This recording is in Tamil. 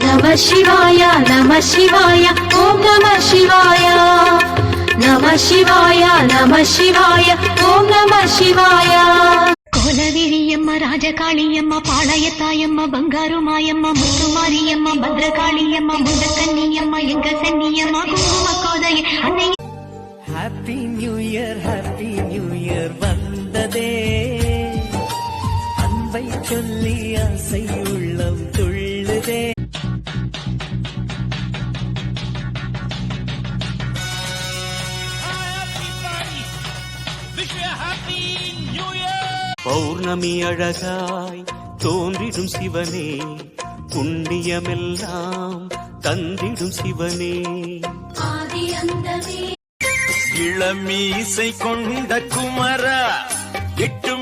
நம சிவாய நம சிவாய ஓம் நம சிவாய நம சிவாய நம சிவாய ஓம் நம சிவாய. கோலவிழியம்மா ராஜகாளியம்மா பாளையத்தாயம்மா பங்காரு மாயம்மா முத்துமாரியம்மா பத்ரகாளியம்மா முண்டக்கன்னியம்மா எங்க சன்னியம்மா குங்கும கோதைய அன்னை. ஹாப்பி நியூ இயர் வந்ததே, அன்பை சொல்லி ஆசை உள்ளம் துள்ளுதே. பௌர்ணமி அழகாய் தோன்றிடும் சிவனே, புண்ணியமெல்லாம் தந்திடும் சிவனே. இளமீசை கொண்ட குமர, எட்டு